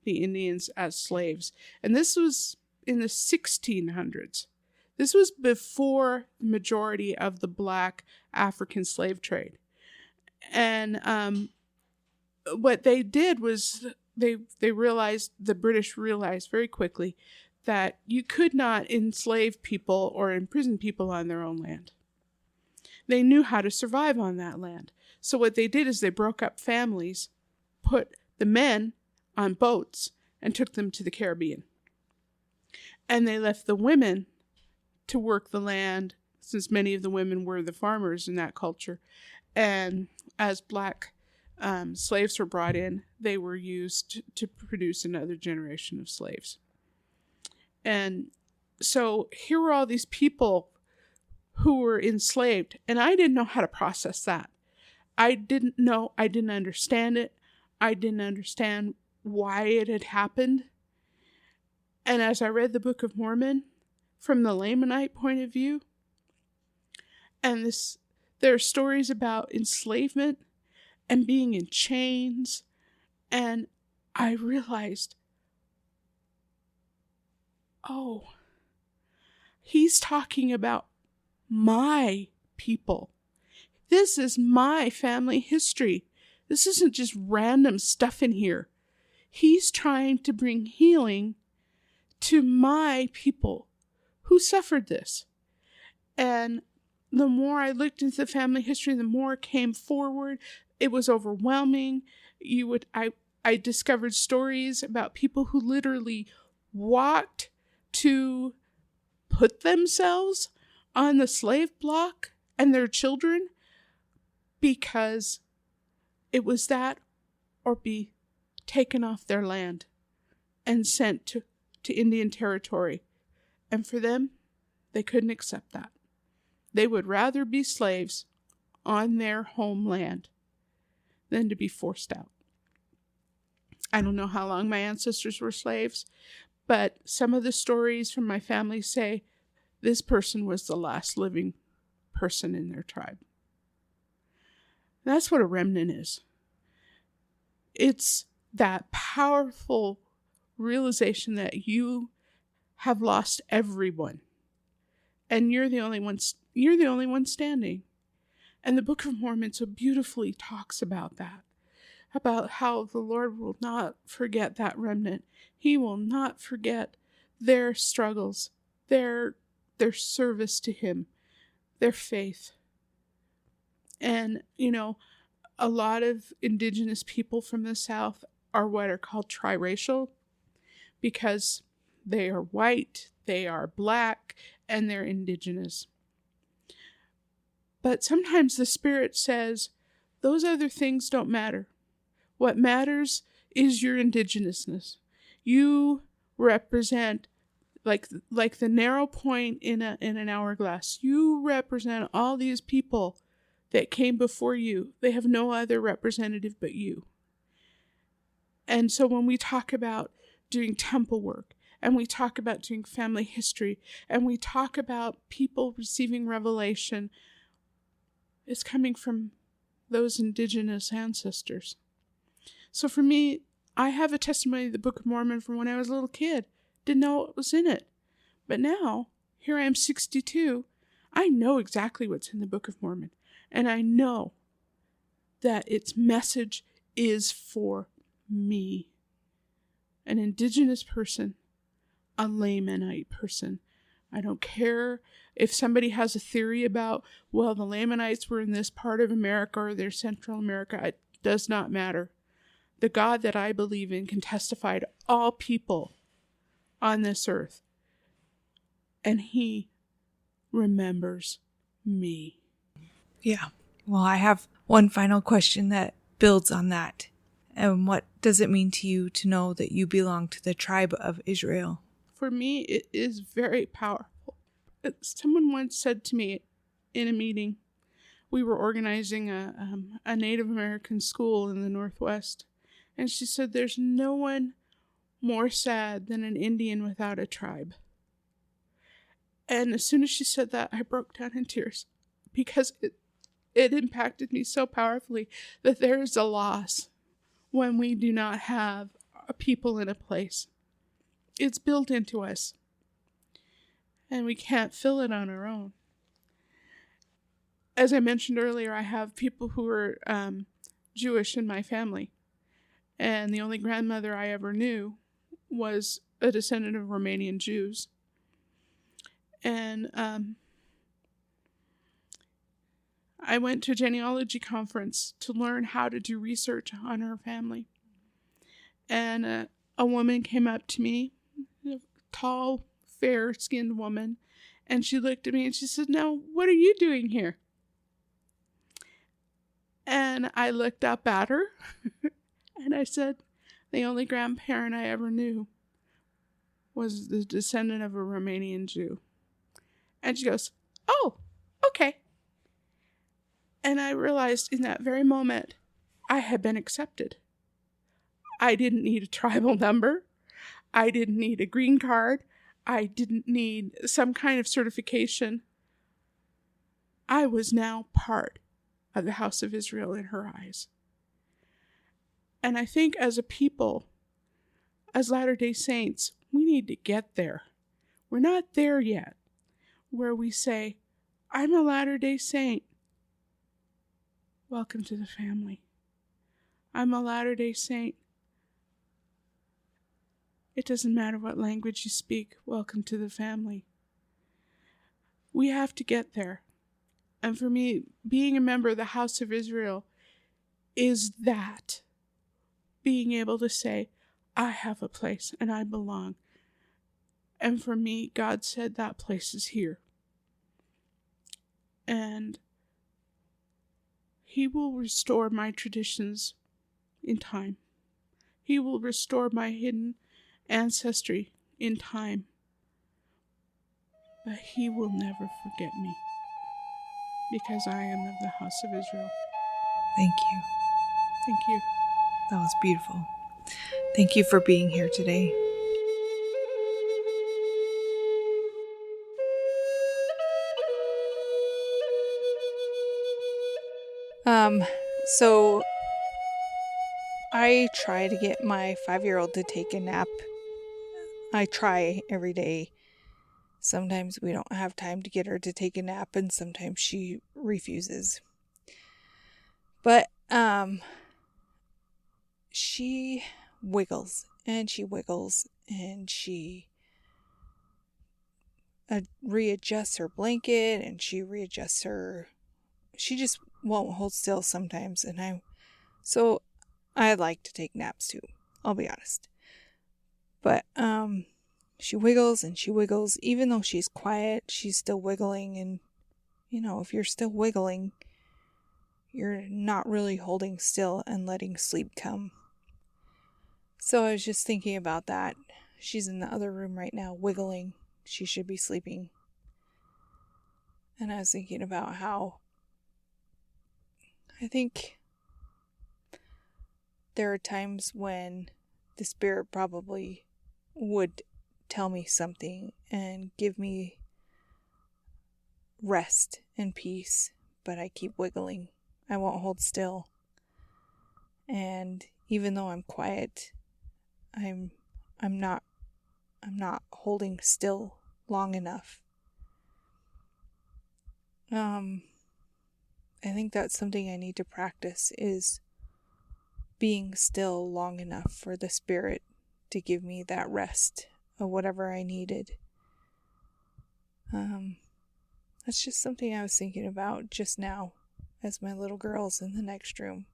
the Indians as slaves. And this was in the 1600s. This was before the majority of the black African slave trade. And what they did was they realized, the British realized very quickly, that you could not enslave people or imprison people on their own land. They knew how to survive on that land. So what they did is they broke up families, put the men on boats, and took them to the Caribbean. And they left the women to work the land, since many of the women were the farmers in that culture. And as black slaves were brought in, they were used to produce another generation of slaves. And so here were all these people who were enslaved, and I didn't know how to process that. I didn't understand it. I didn't understand why it had happened. And as I read the Book of Mormon from the Lamanite point of view, and there are stories about enslavement and being in chains, and I realized, oh, he's talking about my people. This is my family history. This isn't just random stuff in here. He's trying to bring healing to my people who suffered this. And the more I looked into the family history, the more it came forward. It was overwhelming. I discovered stories about people who literally walked to put themselves on the slave block and their children because it was that or be taken off their land and sent to Indian territory. And for them, they couldn't accept that. They would rather be slaves on their homeland than to be forced out. I don't know how long my ancestors were slaves, but some of the stories from my family say this person was the last living person in their tribe. That's what a remnant is. It's that powerful realization that you have lost everyone and you're the only one standing. And the Book of Mormon so beautifully talks about that, about how the Lord will not forget that remnant. He will not forget their struggles, their service to him, their faith. And, a lot of indigenous people from the South are what are called triracial because they are white, they are black, and they're indigenous. But sometimes the Spirit says, those other things don't matter. What matters is your indigenousness. You represent, like the narrow point in an hourglass, you represent all these people that came before you. They have no other representative but you. And so when we talk about doing temple work, and we talk about doing family history, and we talk about people receiving revelation, it's coming from those indigenous ancestors. So for me, I have a testimony of the Book of Mormon from when I was a little kid. Didn't know what was in it. But now, here I am 62, I know exactly what's in the Book of Mormon. And I know that its message is for me. An indigenous person, a Lamanite person. I don't care if somebody has a theory about, well, the Lamanites were in this part of America or they're Central America. It does not matter. The God that I believe in can testify to all people on this earth. And he remembers me. Yeah. Well, I have one final question that builds on that. And what does it mean to you to know that you belong to the tribe of Israel? For me, it is very powerful. Someone once said to me in a meeting, we were organizing a Native American school in the Northwest, and she said, there's no one more sad than an Indian without a tribe. And as soon as she said that, I broke down in tears because it impacted me so powerfully that there is a loss when we do not have a people in a place. It's built into us, and we can't fill it on our own. As I mentioned earlier, I have people who are Jewish in my family, and the only grandmother I ever knew was a descendant of Romanian Jews. And I went to a genealogy conference to learn how to do research on her family. And a woman came up to me, a tall, fair-skinned woman, and she looked at me and she said, now, what are you doing here? And I looked up at her and I said, the only grandparent I ever knew was the descendant of a Romanian Jew. And she goes, oh, okay. And I realized in that very moment, I had been accepted. I didn't need a tribal number. I didn't need a green card. I didn't need some kind of certification. I was now part of the house of Israel in her eyes. And I think as a people, as Latter-day Saints, we need to get there. We're not there yet, where we say, I'm a Latter-day Saint. Welcome to the family. I'm a Latter-day Saint. It doesn't matter what language you speak. Welcome to the family. We have to get there. And for me, being a member of the House of Israel is that. Being able to say, I have a place and I belong. And for me, God said that place is here. And He will restore my traditions in time. He will restore my hidden ancestry in time. But He will never forget me, because I am of the house of Israel. Thank you. Thank you. That was beautiful. Thank you for being here today. So I try to get my 5-year-old to take a nap. I try every day. Sometimes we don't have time to get her to take a nap, and sometimes she refuses. But she wiggles and she wiggles and she readjusts her blanket and she readjusts her. She just won't hold still sometimes, and I like to take naps too, I'll be honest. But she wiggles and she wiggles. Even though she's quiet, she's still wiggling. And if you're still wiggling, you're not really holding still and letting sleep come. So I was just thinking about that. She's in the other room right now wiggling. She should be sleeping. And I was thinking about how I think there are times when the Spirit probably would tell me something and give me rest and peace, but I keep wiggling. I won't hold still. And even though I'm quiet, I'm not holding still long enough. I think that's something I need to practice, is being still long enough for the Spirit to give me that rest of whatever I needed. That's just something I was thinking about just now as my little girl's in the next room.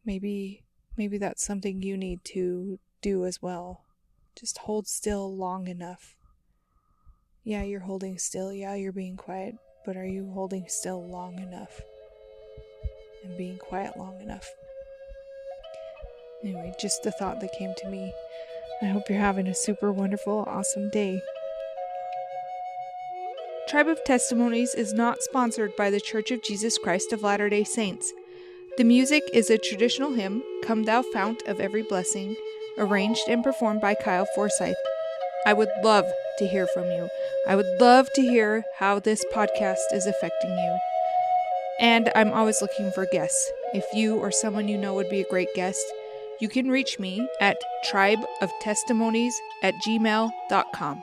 Maybe that's something you need to do as well. Just hold still long enough. Yeah, you're holding still. Yeah, you're being quiet. But are you holding still long enough? And being quiet long enough? Anyway, just the thought that came to me. I hope you're having a super wonderful, awesome day. Tribe of Testimonies is not sponsored by the Church of Jesus Christ of Latter-day Saints. The music is a traditional hymn, Come Thou Fount of Every Blessing, arranged and performed by Kyle Forsyth. I would love to hear from you. I would love to hear how this podcast is affecting you. And I'm always looking for guests. If you or someone you know would be a great guest, you can reach me at tribeoftestimonies@gmail.com.